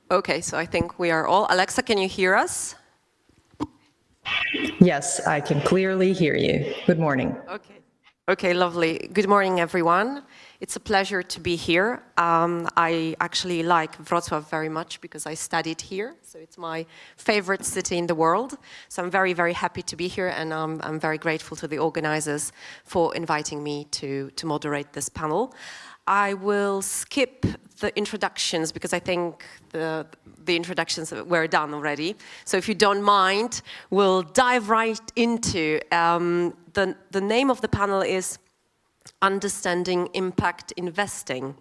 Okay, so I think we are all. Alexa, can you hear us? Yes, I can clearly hear you. Good morning. Okay. Okay, lovely. Good morning, everyone. It's a pleasure to be here. I actually like Wrocław very much because I studied here, so it's my favorite city in the world. So I'm very, very happy to be here, and I'm very grateful to the organizers for inviting me to moderate this panel. I will skip the introductions because I think the introductions were done already. So if you don't mind, we'll dive right into the name of the panel is Understanding Impact Investing.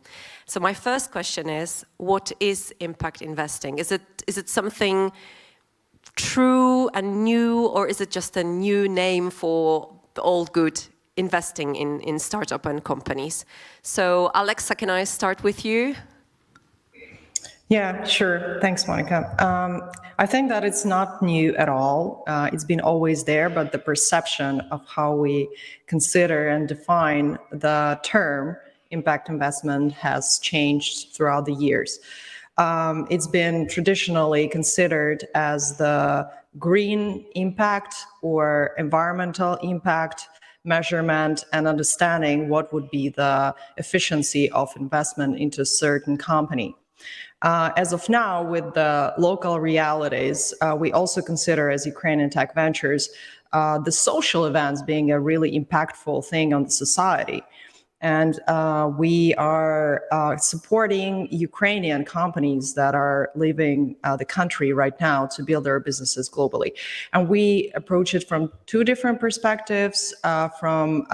So my first question is, what is impact investing? Is it something true and new, or is it just a new name for the old good investing in startup and companies? So Alexa, can I start with you? Yeah, sure. Thanks, Monica. I think that it's not new at all. It's been always there, but the perception of how we consider and define the term impact investment has changed throughout the years. It's been traditionally considered as the green impact or environmental impact measurement and understanding what would be the efficiency of investment into a certain company. As of now, with the local realities, we also consider as Ukrainian Tech Ventures the social events being a really impactful thing on the society. And we are supporting Ukrainian companies that are leaving the country right now to build their businesses globally. And we approach it from two different perspectives, from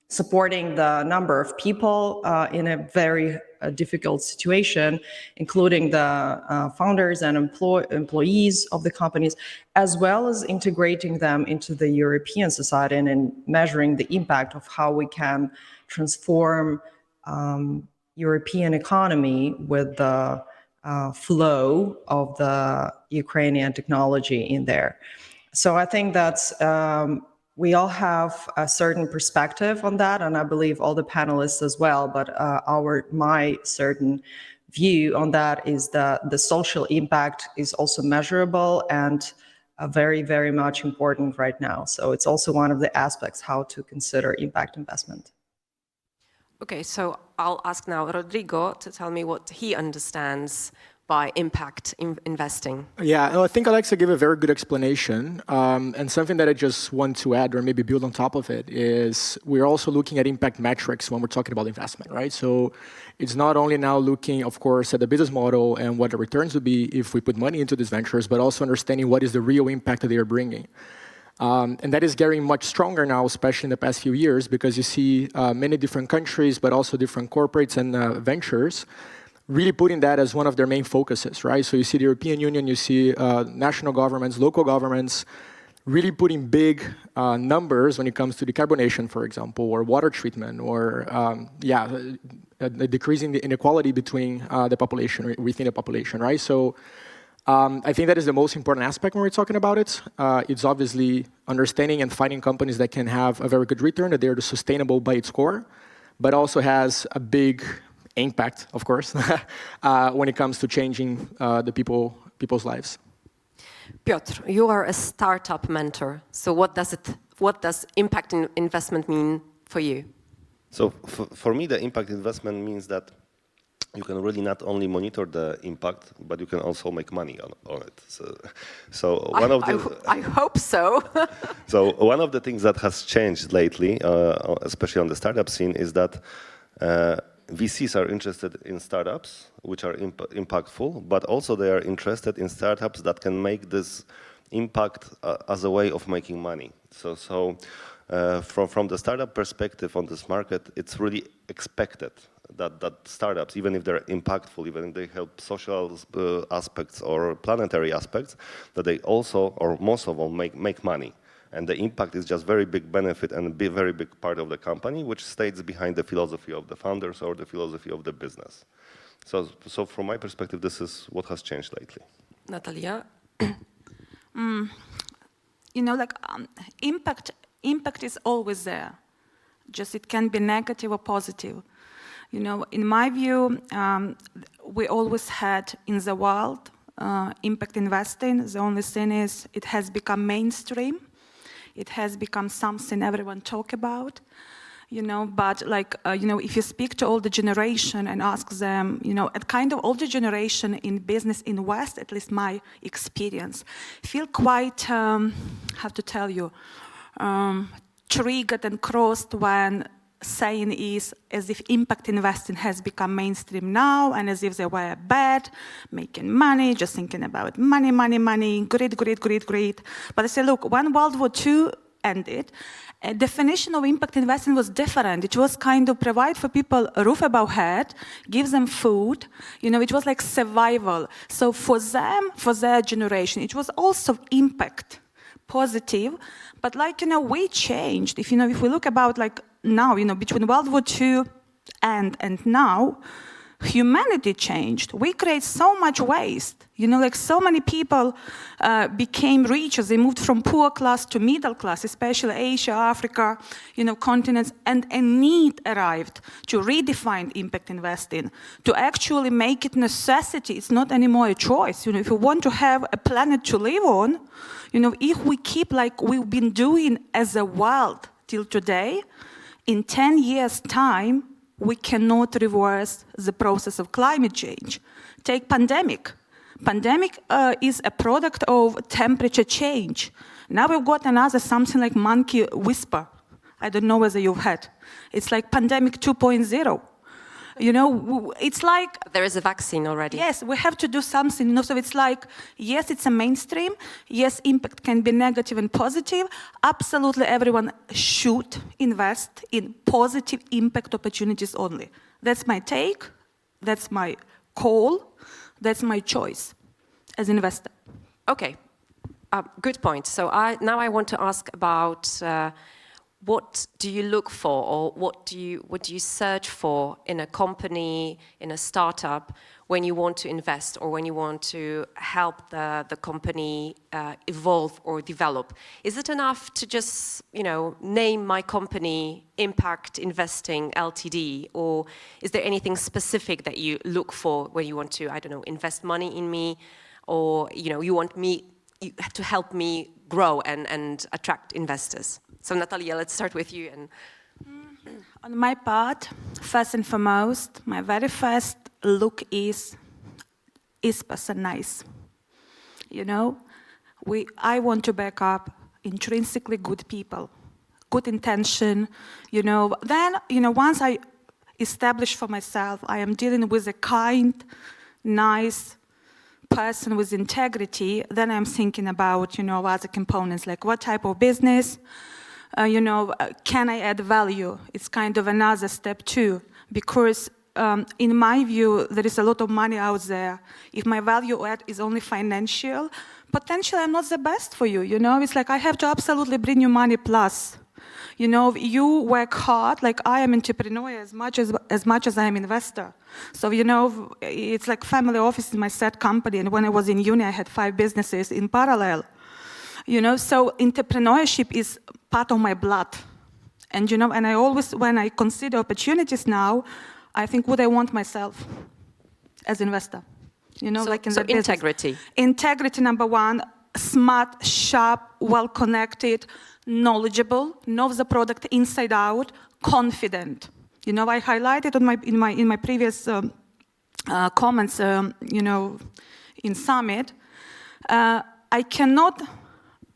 supporting the number of people in a very difficult situation, including the founders and employees of the companies, as well as integrating them into the European society and measuring the impact of how we can transform European economy with the flow of the Ukrainian technology in there. So I think that's we all have a certain perspective on that, and I believe all the panelists as well. But my certain view on that is that the social impact is also measurable and very, very much important right now. So it's also one of the aspects how to consider impact investment. Okay, so I'll ask now Rodrigo to tell me what he understands by impact investing. Yeah, no, I think Alexa gave a very good explanation. And something that I just want to add or maybe build on top of it is we're also looking at impact metrics when we're talking about investment, right? So it's not only now looking, of course, at the business model and what the returns would be if we put money into these ventures, but also understanding what is the real impact that they are bringing. And that is getting much stronger now, especially in the past few years, because you see many different countries, but also different corporates and ventures really putting that as one of their main focuses, right? So you see the European Union, you see national governments, local governments, really putting big numbers when it comes to decarbonation, for example, or water treatment, or decreasing the inequality between the population, within the population, right? So I think that is the most important aspect when we're talking about it. It's obviously understanding and finding companies that can have a very good return, that they're sustainable by its core, but also has a big impact, of course, when it comes to changing the people's lives. Piotr, you are a startup mentor. So what does impact investment mean for you? So for me, the impact investment means that you can really not only monitor the impact, but you can also make money on it. So one of the I hope so. So one of the things that has changed lately, especially on the startup scene, is that VCs are interested in startups which are impactful, but also they are interested in startups that can make this impact as a way of making money. So from the startup perspective on this market, it's really expected that startups, even if they're impactful, even if they help social aspects or planetary aspects, that they also, or most of them, make money. And the impact is just very big benefit and a very big part of the company, which stays behind the philosophy of the founders or the philosophy of the business. So from my perspective, this is what has changed lately. Natalia? You know, like impact is always there. Just it can be negative or positive. You know, in my view, we always had in the world impact investing. The only thing is it has become mainstream. It has become something everyone talk about. You know, but like, you know, if you speak to older generation and ask them, you know, at kind of older generation in business in West, at least my experience, feel quite, how to tell you, triggered and crossed when saying is as if impact investing has become mainstream now and as if they were bad, making money, just thinking about money, money, money, greed, greed, greed, greed. But I say, look, when World War II ended, a definition of impact investing was different. It was kind of provide for people a roof above head, give them food. You know, it was like survival. So for them, for their generation, it was also impact, positive. But like, you know, we changed. If, you know, if we look about like now, you know, between World War II and now, humanity changed. We create so much waste. You know, like so many people became rich as they moved from poor class to middle class, especially Asia, Africa, you know, continents, and a need arrived to redefine impact investing, to actually make it necessity. It's not anymore a choice. You know, if you want to have a planet to live on, you know, if we keep like we've been doing as a world till today, in 10 years' time, we cannot reverse the process of climate change. Take pandemic. Pandemic is a product of temperature change. Now we've got another something like monkey whisper. I don't know whether you've had. It's like pandemic 2.0. You know, it's like... There is a vaccine already. Yes, we have to do something. You know, so it's like, yes, it's a mainstream. Yes, impact can be negative and positive. Absolutely everyone should invest in positive impact opportunities only. That's my take. That's my call. That's my choice as an investor. Okay, good point. So now I want to ask about what do you look for, or what do you search for in a company, in a startup, when you want to invest or when you want to help the company evolve or develop? Is it enough to just, you know, name my company Impact Investing Ltd, or is there anything specific that you look for when you want to, I don't know, invest money in me, or, you know, you want me to help me grow and attract investors? So Natalia, let's start with you. And on my part, first and foremost, my very first look is person nice? You know, I want to back up intrinsically good people, good intention, you know. Then, you know, once I establish for myself, I am dealing with a kind, nice person with integrity, then I'm thinking about, you know, other components, like what type of business, you know, can I add value? It's kind of another step too, because in my view, there is a lot of money out there. If my value add is only financial, potentially I'm not the best for you, you know? It's like I have to absolutely bring you money plus. You know, you work hard, like I am entrepreneur as much as I am investor. So, you know, it's like family office in my set company, and when I was in uni, I had 5 businesses in parallel. You know, so entrepreneurship is part of my blood. And, you know, and I always, when I consider opportunities now, I think, would I want myself as investor? You know, so, like in so the business. integrity. Integrity, number one, smart, sharp, well-connected, knowledgeable, knows the product inside out, confident. You know, I highlighted in my previous comments, you know, in Summit, I cannot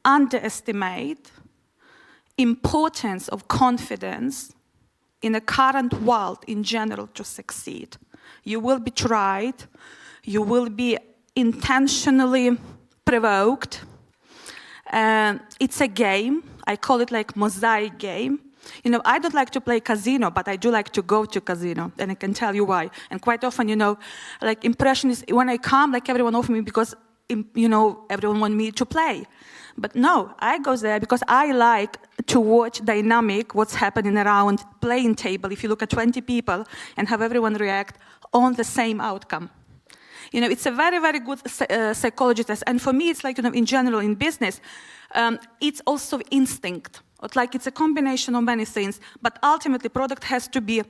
underestimate importance of confidence in the current world in general to succeed. You will be tried, you will be intentionally provoked. It's a game. I call it like mosaic game. You know, I don't like to play casino, but I do like to go to casino, and I can tell you why. And quite often, you know, like impression is when I come, like everyone offer me because, you know, everyone want me to play. But no, I go there because I like to watch dynamic, what's happening around playing table. If you look at 20 people and have everyone react on the same outcome. You know, it's a very, very good psychology test. And for me, it's like, you know, in general, in business, it's also instinct. It's like it's a combination of many things. But ultimately, product has to be,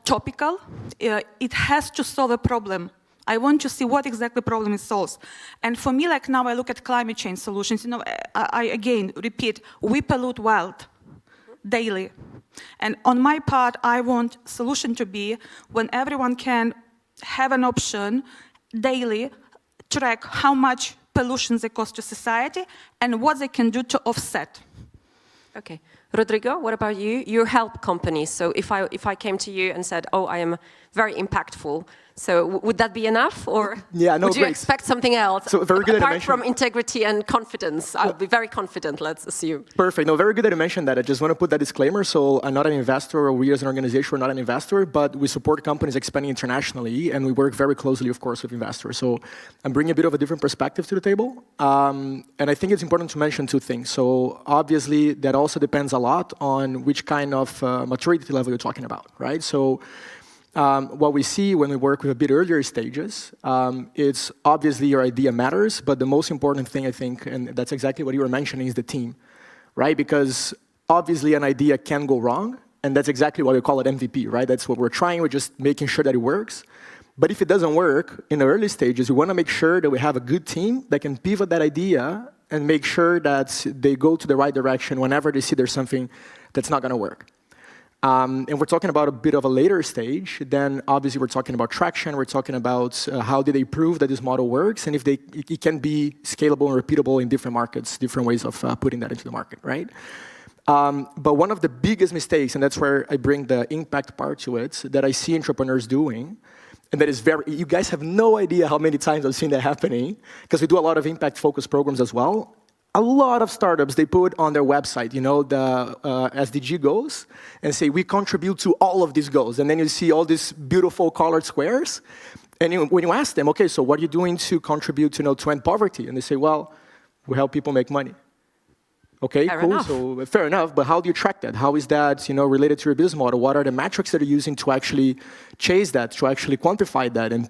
topical. It has to solve a problem. I want to see what exactly problem it solves. And for me, like now I look at climate change solutions, I again repeat, we pollute wild daily. And on my part, I want solution to be when everyone can have an option daily, track how much pollution they cause to society and what they can do to offset. Okay. Rodrigo, what about you? You help companies. So if I came to you and said, oh, I am very impactful, so would that be enough? Or Yeah, no, would you great. expect something else? So very good that you Apart mentioned- from integrity and confidence, I would be very confident, let's assume. Perfect. No, very good that you mentioned that. I just want to put that disclaimer. So I'm not an investor, or we as an organization are not an investor, but we support companies expanding internationally, and we work very closely, of course, with investors. So I'm bringing a bit of a different perspective to the table. And I think it's important to mention two things. So obviously, that also depends a lot on which kind of maturity level you're talking about, right? So what we see when we work with a bit earlier stages, it's obviously your idea matters, but the most important thing, I think, and that's exactly what you were mentioning, is the team, right? Because obviously an idea can go wrong, and that's exactly why we call it MVP, right? That's what we're trying, we're just making sure that it works. But if it doesn't work in the early stages, we want to make sure that we have a good team that can pivot that idea and make sure that they go to the right direction whenever they see there's something that's not going to work. And we're talking about a bit of a later stage, then obviously we're talking about traction, we're talking about how did they prove that this model works, and if it can be scalable and repeatable in different markets, different ways of putting that into the market, right? But one of the biggest mistakes, and that's where I bring the impact part to it, that I see entrepreneurs doing, and that is you guys have no idea how many times I've seen that happening, because we do a lot of impact-focused programs as well. A lot of startups, they put on their website, the SDG goals, and say, we contribute to all of these goals. And then you see all these beautiful colored squares. And when you ask them, okay, so what are you doing to contribute to end poverty? And they say, well, we help people make money. Okay, Fair cool, enough. so fair enough, but how do you track that? How is that, related to your business model? What are the metrics that you're using to actually chase that, to actually quantify that, and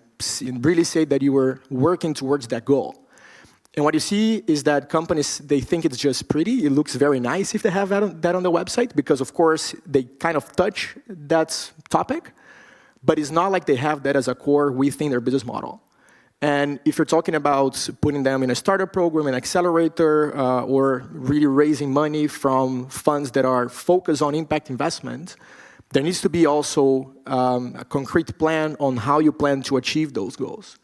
really say that you were working towards that goal? And what you see is that companies, they think it's just pretty. It looks very nice if they have that on the website, because of course they kind of touch that topic, but it's not like they have that as a core within their business model. And if you're talking about putting them in a startup program, an accelerator, or really raising money from funds that are focused on impact investment, there needs to be also a concrete plan on how you plan to achieve those goals.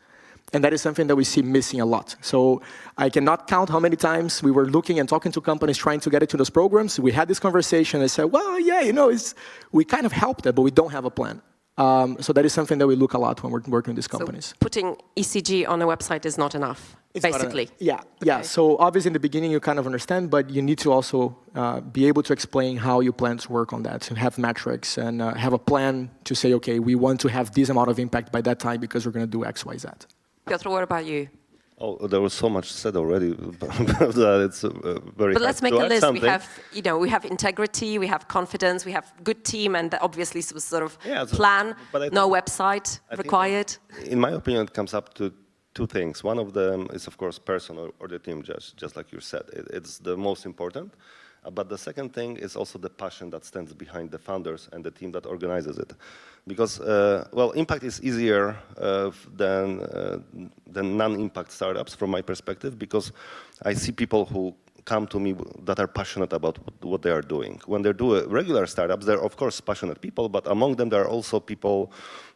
And that is something that we see missing a lot. So I cannot count how many times we were looking and talking to companies trying to get into those programs. We had this conversation and said, well, yeah, we kind of helped it, but we don't have a plan. So that is something that we look a lot when we're working with these companies. So putting ECG on a website is not enough, basically. Yeah. Okay. So obviously in the beginning you kind of understand, but you need to also be able to explain how you plan to work on that, and have metrics, and have a plan to say, okay, we want to have this amount of impact by that time because we're going to do X, Y, Z. Piotr, what about you? Oh, there was so much said already that it's very But hard let's make to a add list. something. We have integrity, we have confidence, we have good team, and obviously sort of Yeah, so- plan. but I No think- website I think required. In my opinion, it comes up to two things. One of them is, of course, person or the team, just like you said. It's the most important. But the second thing is also the passion that stands behind the founders and the team that organizes it. Because, impact is easier than non-impact startups from my perspective, because I see people who come to me that are passionate about what they are doing. When they do regular startups, they're of course passionate people, but among them there are also people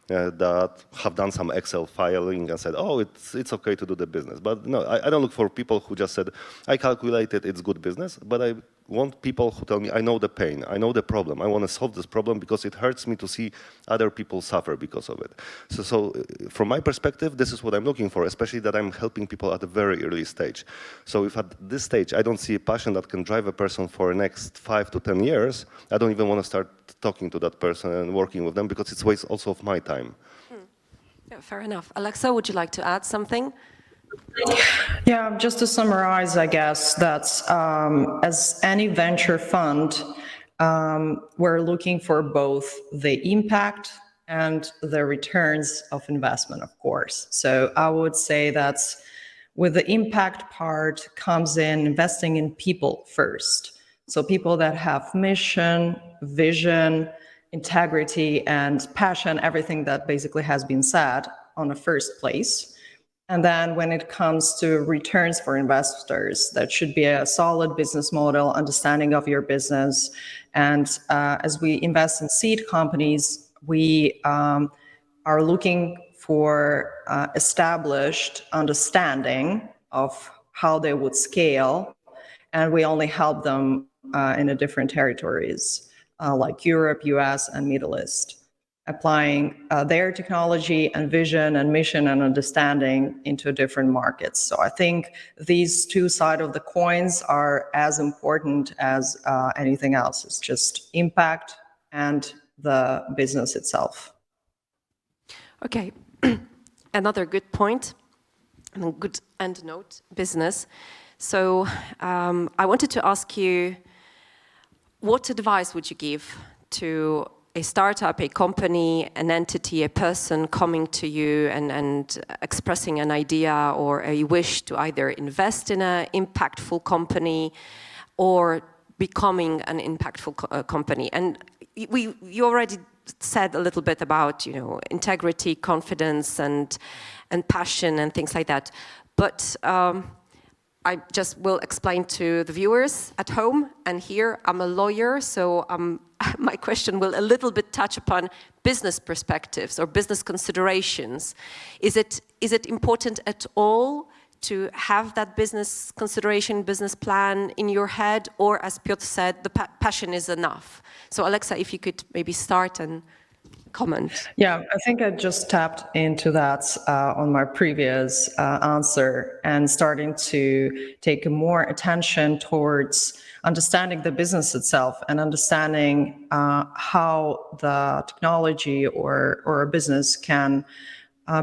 that have done some Excel filing and said, oh, it's okay to do the business. But no, I don't look for people who just said, I calculated it's good business, but I want people who tell me, I know the pain, I know the problem, I want to solve this problem because it hurts me to see other people suffer because of it. So from my perspective, this is what I'm looking for, especially that I'm helping people at a very early stage. So if at this stage I don't see a passion that can drive a person for the next 5 to 10 years, I don't even want to start talking to that person and working with them, because it's waste also of my time. Yeah, fair enough. Alexa, would you like to add something? Yeah, just to summarize, I guess that's as any venture fund, we're looking for both the impact and the returns of investment, of course. So I would say that's with the impact part comes in investing in people first. So people that have mission, vision, integrity and passion, everything that basically has been said on the first place. And then when it comes to returns for investors, that should be a solid business model, understanding of your business. And as we invest in seed companies, we are looking for established understanding of how they would scale. And we only help them in the different territories like Europe, US, and Middle East, applying their technology and vision and mission and understanding into different markets. So I think these two sides of the coins are as important as anything else. It's just impact and the business itself. Okay, another good point, and a good end note, business. So I wanted to ask you, what advice would you give to a startup, a company, an entity, a person coming to you and expressing an idea or a wish to either invest in an impactful company or becoming an impactful company? And you already said a little bit about, you know, integrity, confidence, and passion and things like that. But I just will explain to the viewers at home and here. I'm a lawyer, so my question will a little bit touch upon business perspectives or business considerations. Is it important at all to have that business consideration, business plan in your head, or as Piotr said, the passion is enough? So Alexa, if you could maybe start and comment. Yeah, I think I just tapped into that on my previous answer, and starting to take more attention towards understanding the business itself and understanding how the technology or a business can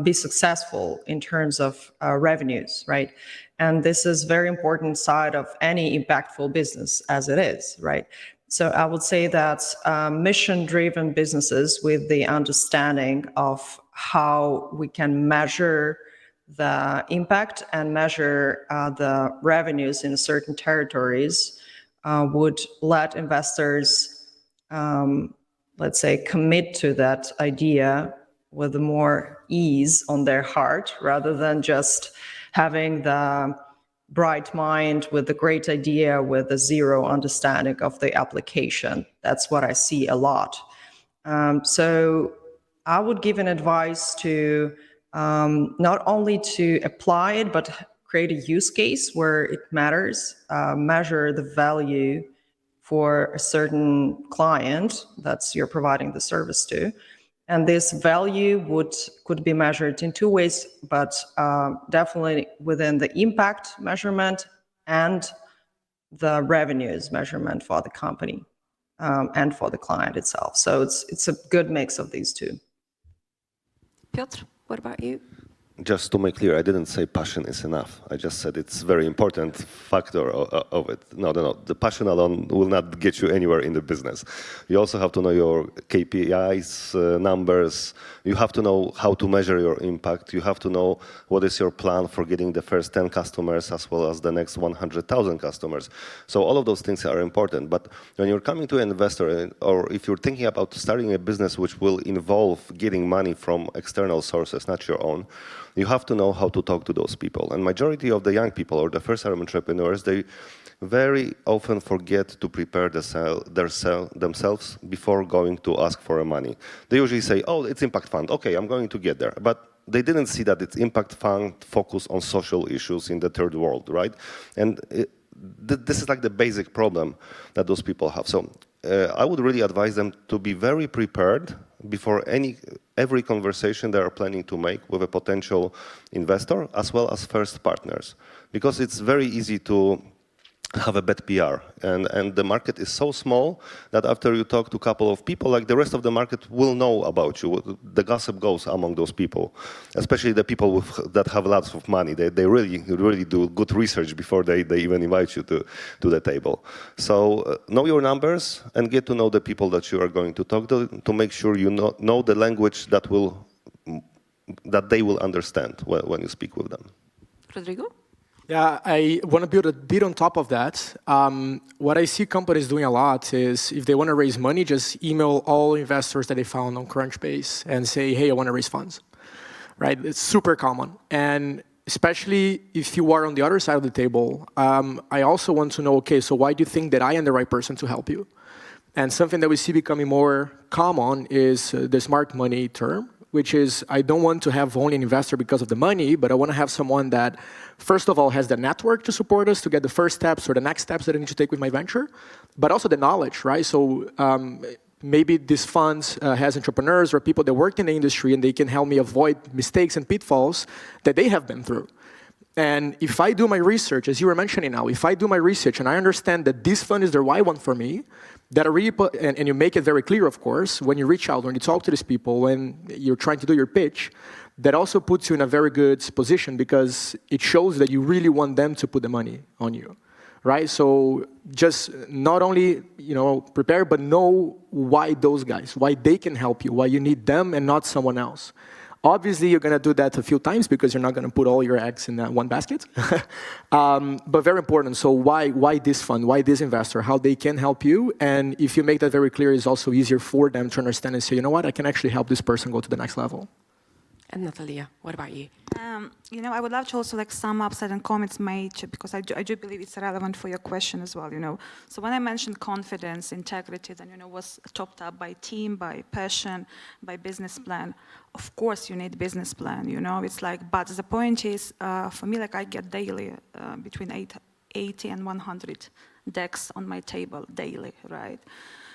be successful in terms of revenues, right? And this is very important side of any impactful business as it is, right? So I would say that mission-driven businesses with the understanding of how we can measure the impact and measure the revenues in certain territories would let investors, let's say, commit to that idea with more ease on their heart, rather than just having the bright mind with a great idea with a zero understanding of the application. That's what I see a lot. So I would give an advice to not only to apply it, but create a use case where it matters, measure the value for a certain client that's you're providing the service to. And this value could be measured in two ways, but definitely within the impact measurement and the revenues measurement for the company and for the client itself. So it's a good mix of these two. Piotr, what about you? Just to make clear, I didn't say passion is enough. I just said it's a very important factor of it. No. The passion alone will not get you anywhere in the business. You also have to know your KPIs, numbers. You have to know how to measure your impact. You have to know what is your plan for getting the first 10 customers as well as the next 100,000 customers. So all of those things are important. But when you're coming to an investor, or if you're thinking about starting a business which will involve getting money from external sources, not your own, you have to know how to talk to those people. And majority of the young people or the first-time entrepreneurs, they very often forget to prepare themselves before going to ask for money. They usually say, oh, it's impact fund. Okay, I'm going to get there. But they didn't see that it's impact fund focused on social issues in the third world, right? And this is like the basic problem that those people have. So I would really advise them to be very prepared before every conversation they are planning to make with a potential investor as well as first partners, because it's very easy to have a bad PR, and the market is so small that after you talk to a couple of people, like the rest of the market will know about you. The gossip goes among those people, especially the people that have lots of money. They really do good research before they even invite you to the table. So know your numbers and get to know the people that you are going to talk to make sure you know the language that they will understand when you speak with them. Rodrigo? Yeah, I want to build a bit on top of that. What I see companies doing a lot is if they want to raise money, just email all investors that they found on Crunchbase and say, hey, I want to raise funds, right? It's super common. And especially if you are on the other side of the table, I also want to know, okay, so why do you think that I am the right person to help you? And something that we see becoming more common is the smart money term, which is I don't want to have only an investor because of the money, but I want to have someone that, first of all, has the network to support us to get the first steps or the next steps that I need to take with my venture, but also the knowledge, right? So maybe this fund has entrepreneurs or people that work in the industry and they can help me avoid mistakes and pitfalls that they have been through. And if I do my research, as you were mentioning now, if I do my research and I understand that this fund is the right one for me, that I really put, and you make it very clear, of course, when you reach out, when you talk to these people, when you're trying to do your pitch, that also puts you in a very good position because it shows that you really want them to put the money on you, right? So just not only, prepare, but know why those guys, why they can help you, why you need them and not someone else. Obviously, you're going to do that a few times because you're not going to put all your eggs in that one basket. But very important. So why this fund? Why this investor? How they can help you? And if you make that very clear, it's also easier for them to understand and say, you know what, I can actually help this person go to the next level. And Natalia, what about you? I would love to also sum up certain comments made because I do believe it's relevant for your question as well. So when I mentioned confidence, integrity, then was topped up by team, by passion, by business plan. Of course, you need business plan. It's but the point is, for me, I get daily between 80 and 100 decks on my table daily, right?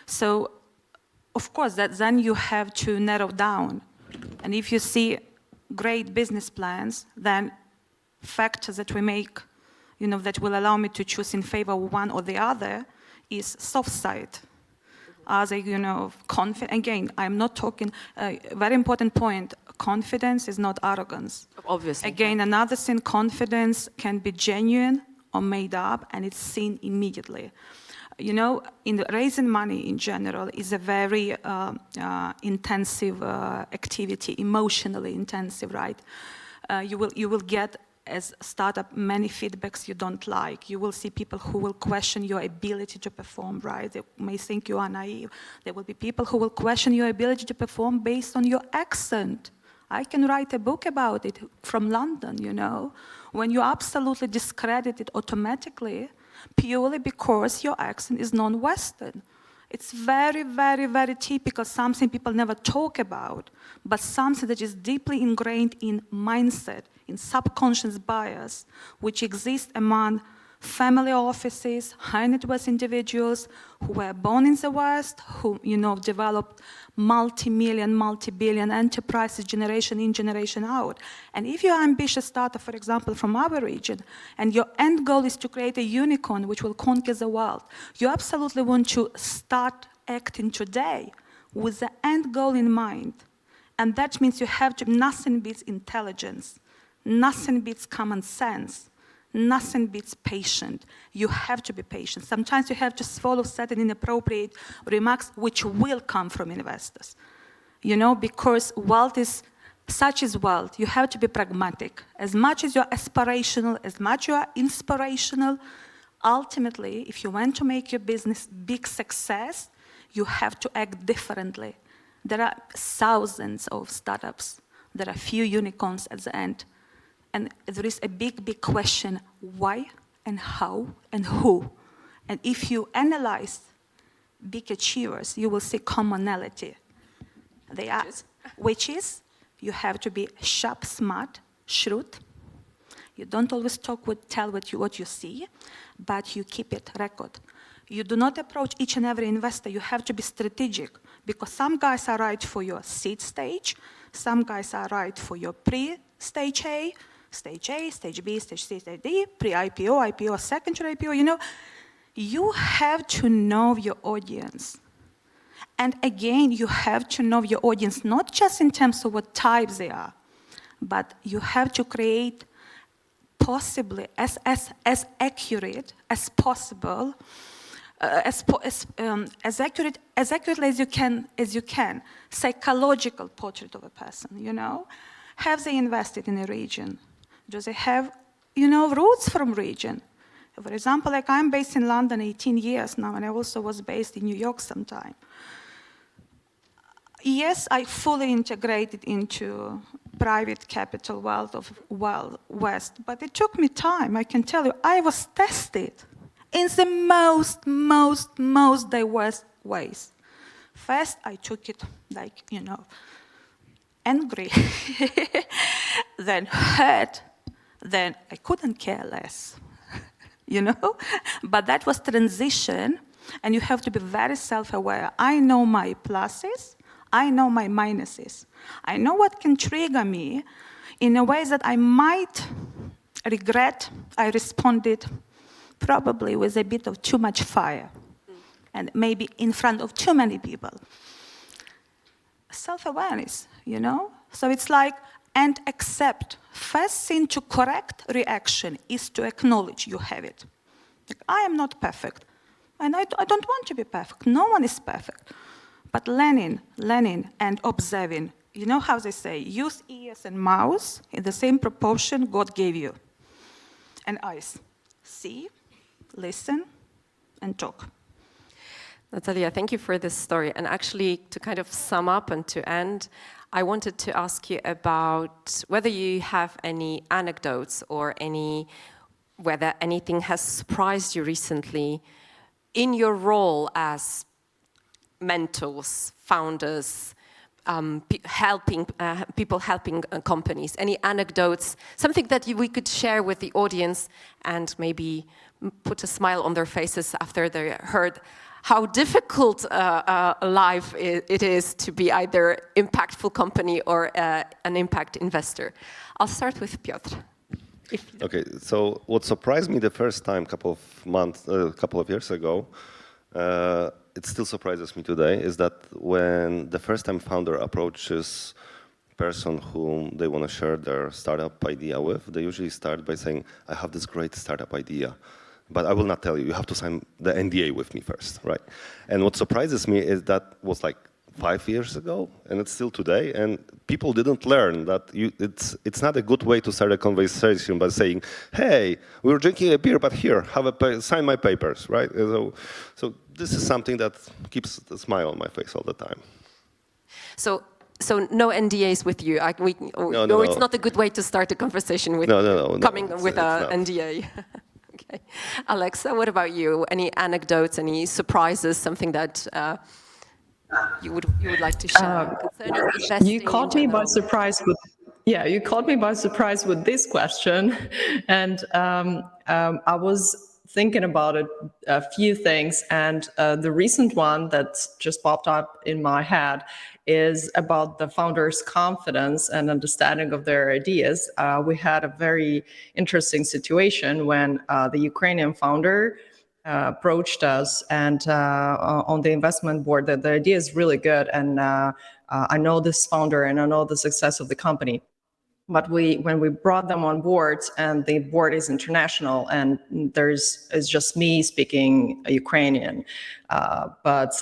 So, of course, then you have to narrow down. And if you see great business plans, then factors that we make, that will allow me to choose in favor of one or the other is soft side. Are they, confident? Again, I'm not talking, very important point, confidence is not arrogance. Obviously. Again, another thing, confidence can be genuine or made up, and it's seen immediately. In the raising money in general is a very intensive activity, emotionally intensive, right? You will get, as a startup, many feedbacks you don't like. You will see people who will question your ability to perform, right? They may think you are naive. There will be people who will question your ability to perform based on your accent. I can write a book about it from London, when you absolutely discredit it automatically, purely because your accent is non-Western. It's very, very, very typical, something people never talk about, but something that is deeply ingrained in mindset, in subconscious bias, which exists among family offices, high net worth individuals who were born in the West, who developed multi-million, multi-billion enterprises generation in, generation out. And if you're an ambitious startup, for example, from our region, and your end goal is to create a unicorn which will conquer the world, you absolutely want to start acting today with the end goal in mind. And that means you have to, nothing beats intelligence, nothing beats common sense. Nothing beats patient. You have to be patient. Sometimes you have to follow certain inappropriate remarks which will come from investors. Because wealth is, such is wealth, you have to be pragmatic. As much as you're aspirational, as much you are inspirational, ultimately, if you want to make your business big success, you have to act differently. There are thousands of startups. There are few unicorns at the end. And there is a big, big question, why and how and who? And if you analyze big achievers, you will see commonality. They are, which is, you have to be sharp, smart, shrewd. You don't always tell what you see, but you keep it record. You do not approach each and every investor. You have to be strategic, because some guys are right for your seed stage, some guys are right for your pre-stage A, stage A, stage B, stage C, stage D, pre-IPO, IPO, secondary IPO, you have to know your audience. And again, you have to know your audience, not just in terms of what types they are, but you have to create possibly as accurate as possible, as accurately as you can, psychological portrait of a person, Have they invested in a region? Do they have roots from region. For example, like I'm based in London 18 years now, and I also was based in New York sometime. Yes, I fully integrated into private capital world of Wild West, but it took me time. I can tell you, I was tested in the most diverse ways. First, I took it like, angry, then hurt, then I couldn't care less, But that was transition, and you have to be very self-aware. I know my pluses, I know my minuses. I know what can trigger me in a way that I might regret I responded probably with a bit of too much fire, and maybe in front of too many people. Self-awareness, So it's like, and accept. First thing to correct reaction is to acknowledge you have it. Like, I am not perfect, and I don't want to be perfect. No one is perfect. But learning, and observing. You know how they say, use ears and mouths in the same proportion God gave you. And eyes. See, listen, and talk. Natalia, thank you for this story. And actually, to kind of sum up and to end, I wanted to ask you about whether you have any anecdotes or whether anything has surprised you recently in your role as mentors, founders, helping companies. Any anecdotes, something that we could share with the audience and maybe put a smile on their faces after they heard how difficult life it is to be either impactful company or an impact investor. I'll start with Piotr. Okay, so what surprised me the first time, couple of years ago, it still surprises me today, is that when the first-time founder approaches person whom they want to share their startup idea with, they usually start by saying, I have this great startup idea, but I will not tell you. You have to sign the NDA with me first, right? And what surprises me is that was like 5 years ago, and it's still today, and people didn't learn that it's not a good way to start a conversation by saying, hey, we were drinking a beer, but here, sign my papers, right? So this is something that keeps a smile on my face all the time. So no NDAs with you. No. It's not a good way to start a conversation with coming with an NDA. Okay, Alexa, what about you? Any anecdotes? Any surprises? Something that you would like to share concerning investing? You caught me by surprise with. Yeah, you caught me by surprise with this question, and I was thinking about it, a few things, and the recent one that just popped up in my head is about the founders' confidence and understanding of their ideas. We had a very interesting situation when the Ukrainian founder approached us, and on the investment board, that the idea is really good, and I know this founder and I know the success of the company. But when we brought them on board, and the board is international, and it's just me speaking Ukrainian, but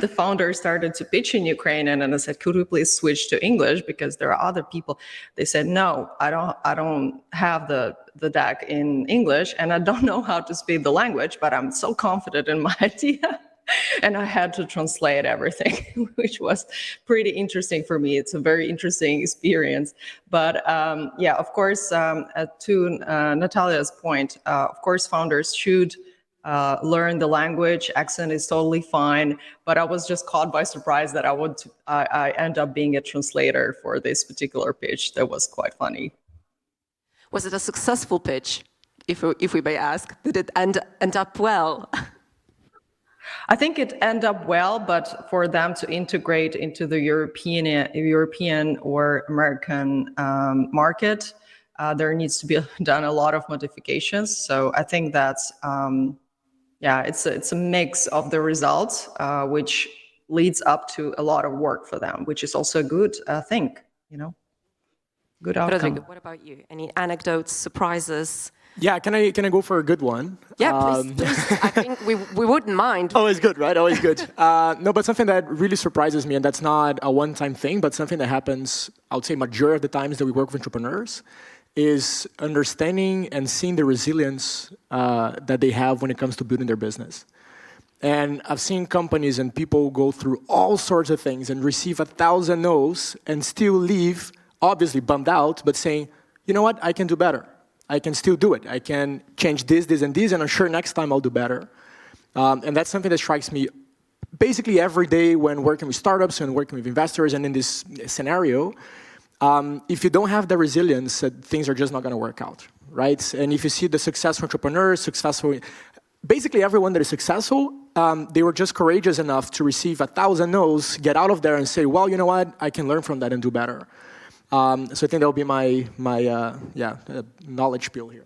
the founder started to pitch in Ukrainian, and I said, "Could we please switch to English, because there are other people?" They said, "No, I don't have the deck in English, and I don't know how to speak the language, but I'm so confident in my idea." And I had to translate everything, which was pretty interesting for me. It's a very interesting experience. But yeah, of course, to Natalia's point, of course, founders should learn the language. Accent is totally fine. But I was just caught by surprise that I end up being a translator for this particular pitch. That was quite funny. Was it a successful pitch, if we may ask? Did it end up well? I think it ended up well, but for them to integrate into the European or American market, there needs to be done a lot of modifications. So I think that's, it's a mix of the results, which leads up to a lot of work for them, which is also a good thing, good outcome. Rodrigo, what about you? Any anecdotes, surprises? Yeah, can I go for a good one? Yeah, please. I think we wouldn't mind. Always good, right? Always good. No, but something that really surprises me, and that's not a one-time thing, but something that happens, I would say, majority of the times that we work with entrepreneurs, is understanding and seeing the resilience that they have when it comes to building their business. And I've seen companies and people go through all sorts of things and receive 1,000 no's and still leave, obviously bummed out, but saying, you know what, I can do better. I can still do it. I can change this, this, and this, and I'm sure next time I'll do better. And that's something that strikes me basically every day when working with startups and working with investors and in this scenario. If you don't have the resilience, things are just not going to work out, right? And if you see the successful entrepreneurs, basically everyone that is successful, they were just courageous enough to receive 1,000 no's, get out of there and say, well, you know what, I can learn from that and do better. So I think that will be my knowledge spiel here.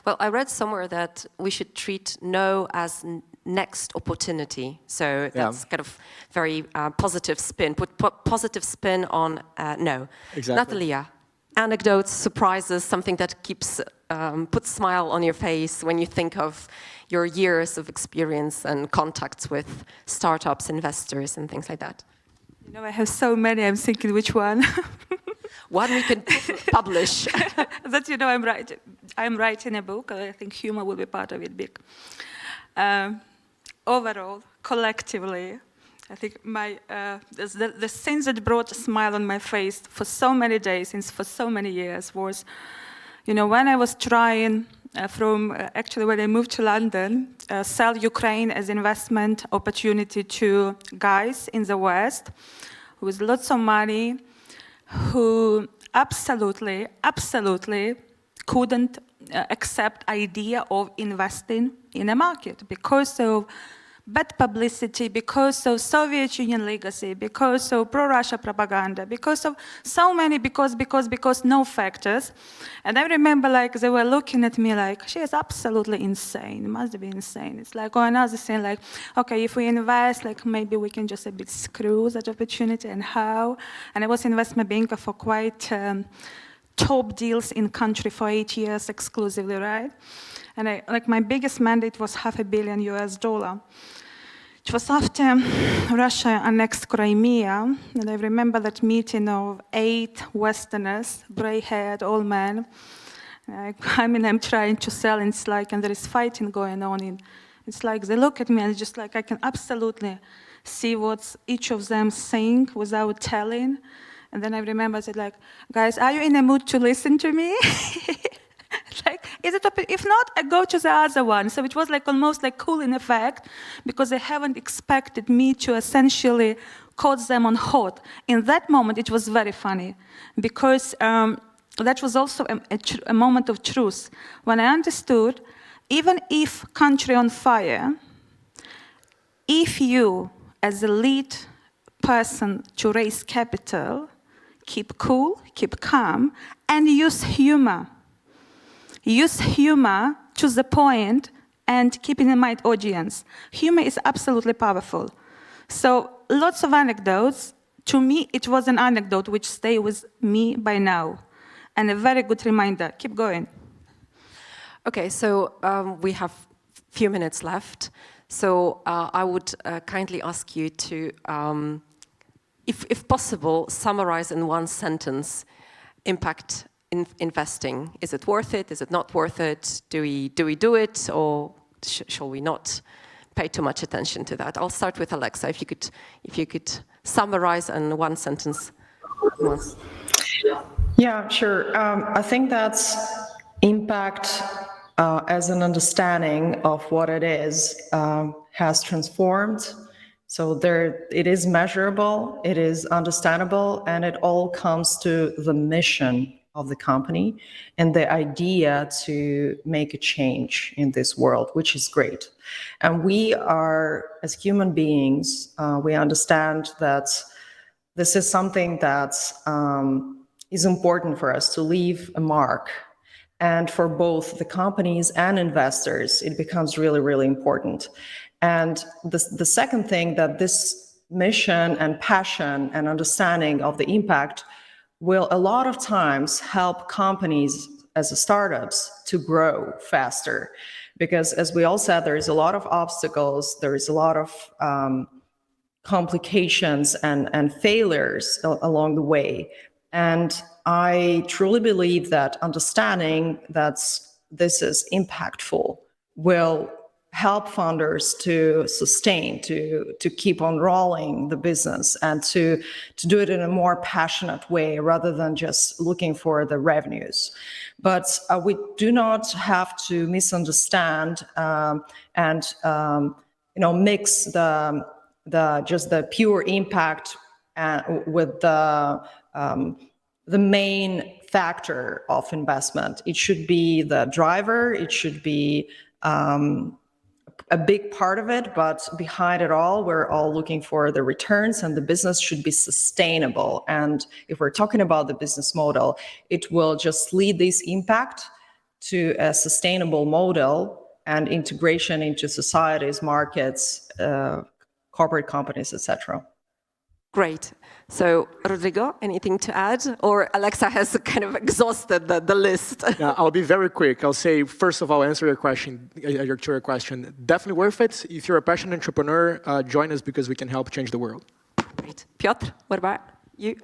Well, I read somewhere that we should treat no as next opportunity. So that's kind of very positive spin, put positive spin on no. Exactly. Natalia, anecdotes, surprises, something that keeps, puts a smile on your face when you think of your years of experience and contacts with startups, investors, and things like that. You know, I have so many, I'm thinking which one. One we can publish. That, you know, I'm writing a book. I think humor will be part of it big. Overall, collectively, I think the things that brought a smile on my face for so many days, for so many years was, you know, when I was trying actually when I moved to London, sell Ukraine as investment opportunity to guys in the West with lots of money who absolutely couldn't accept idea of investing in a market because of bad publicity, because of Soviet Union legacy, because of pro-Russia propaganda, because of so many because no factors. And I remember like they were looking at me like, she is absolutely insane, must be insane. It's like, or another thing like, okay, if we invest, like maybe we can just a bit screw that opportunity and how. And I was investment banker for quite top deals in country for 8 years exclusively, right? And my biggest mandate was $500 million. It was after Russia annexed Crimea, and I remember that meeting of 8 Westerners, gray-haired old men. I'm trying to sell, and it's like, and there is fighting going on. And it's like they look at me, and it's just like I can absolutely see what each of them saying without telling. And then I remember I said, like, guys, are you in a mood to listen to me? Like, is it if not, I go to the other one. So it was like almost like cooling effect because they haven't expected me to essentially caught them on hot. In that moment, it was very funny because that was also a moment of truth. When I understood, even if country on fire, if you, as a lead person to raise capital, keep cool, keep calm, and use humor. Use humor to the point and keeping in mind audience. Humor is absolutely powerful. So lots of anecdotes. To me, it was an anecdote which stay with me by now. And a very good reminder. Keep going. Okay, so we have a few minutes left. So I would kindly ask you to, if possible, summarize in one sentence impact in investing. Is it worth it? Is it not worth it? Do we do it, or shall we not pay too much attention to that? I'll start with Alexa. If you could summarize in one sentence. Yeah, sure. I think that's impact as an understanding of what it is has transformed. So it is measurable, it is understandable, and it all comes to the mission of the company and the idea to make a change in this world, which is great. And we are, as human beings, we understand that this is something that is important for us to leave a mark. And for both the companies and investors, it becomes really, really important. And the second thing that this mission and passion and understanding of the impact will a lot of times help companies as startups to grow faster. Because as we all said, there is a lot of obstacles, there is a lot of complications and failures along the way. And I truly believe that understanding that this is impactful will help founders to sustain, to keep on rolling the business and to do it in a more passionate way rather than just looking for the revenues. But we do not have to misunderstand and mix the pure impact with the main factor of investment. It should be the driver. It should be a big part of it, but behind it all, we're all looking for the returns, and the business should be sustainable. And if we're talking about the business model, it will just lead this impact to a sustainable model and integration into societies, markets, corporate companies, etc. Great. So, Rodrigo, anything to add? Or Alexa has kind of exhausted the list. Yeah, I'll be very quick. I'll say, first of all, answer your question. Definitely worth it. If you're a passionate entrepreneur, join us because we can help change the world. Great. Piotr, what about you?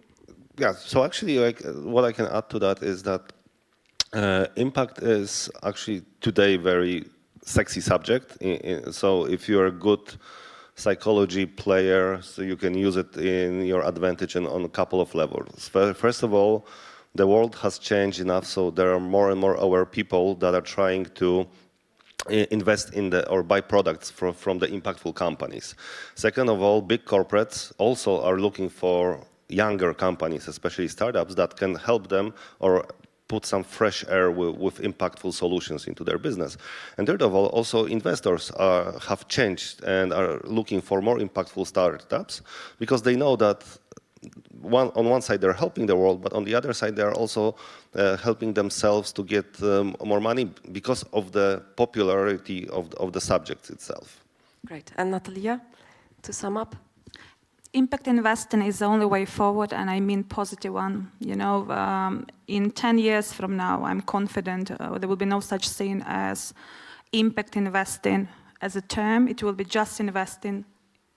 Yeah, so actually, what I can add to that is that impact is actually today very sexy subject. So if you're a good psychology player, so you can use it in your advantage and on a couple of levels. First of all, the world has changed enough, so there are more and more aware people that are trying to invest in or buy products from the impactful companies. Second of all, big corporates also are looking for younger companies, especially startups, that can help them or put some fresh air with impactful solutions into their business. And third of all, also investors have changed and are looking for more impactful startups because they know that on one side they're helping the world, but on the other side they are also helping themselves to get more money because of the popularity of the subject itself. Great. And Natalia, to sum up? Impact investing is the only way forward, and I mean positive one. In 10 years from now, I'm confident there will be no such thing as impact investing as a term. It will be just investing,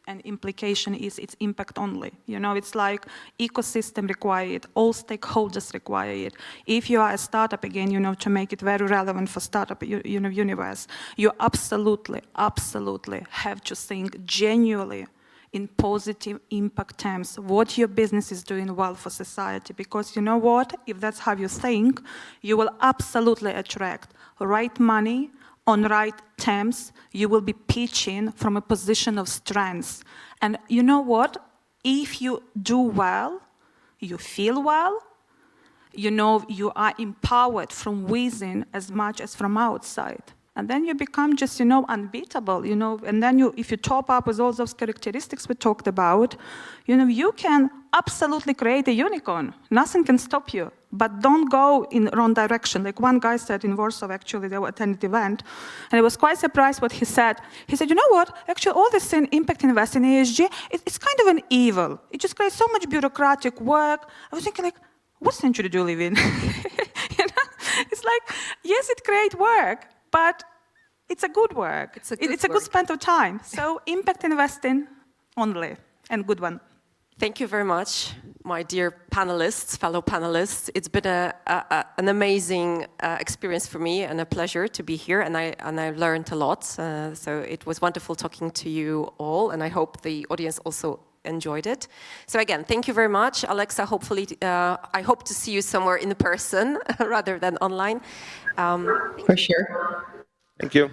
and implication is it's impact only. It's like ecosystem require it, all stakeholders require it. If you are a startup, again, to make it very relevant for startup universe, you absolutely have to think genuinely in positive impact terms, what your business is doing well for society. Because you know what? If that's how you think, you will absolutely attract right money on right terms. You will be pitching from a position of strength. And you know what? If you do well, you feel well, you are empowered from within as much as from outside. And then you become just, unbeatable, and then if you top up with all those characteristics we talked about, you can absolutely create a unicorn. Nothing can stop you, but don't go in the wrong direction. Like one guy said in Warsaw, actually, they were attending the event, and I was quite surprised what he said. He said, you know what, actually all this in impact investing, ESG, it's kind of an evil. It just creates so much bureaucratic work. I was thinking, what century do you live in? It's like, yes, it creates work, but it's a good work. It's a good spend of time. So impact investing only, and good one. Thank you very much, my dear panelists, fellow panelists. It's been an amazing experience for me and a pleasure to be here, and I learned a lot. So it was wonderful talking to you all, and I hope the audience also enjoyed it. So again, thank you very much. Alexa, hopefully, I hope to see you somewhere in person rather than online. For sure. Thank you.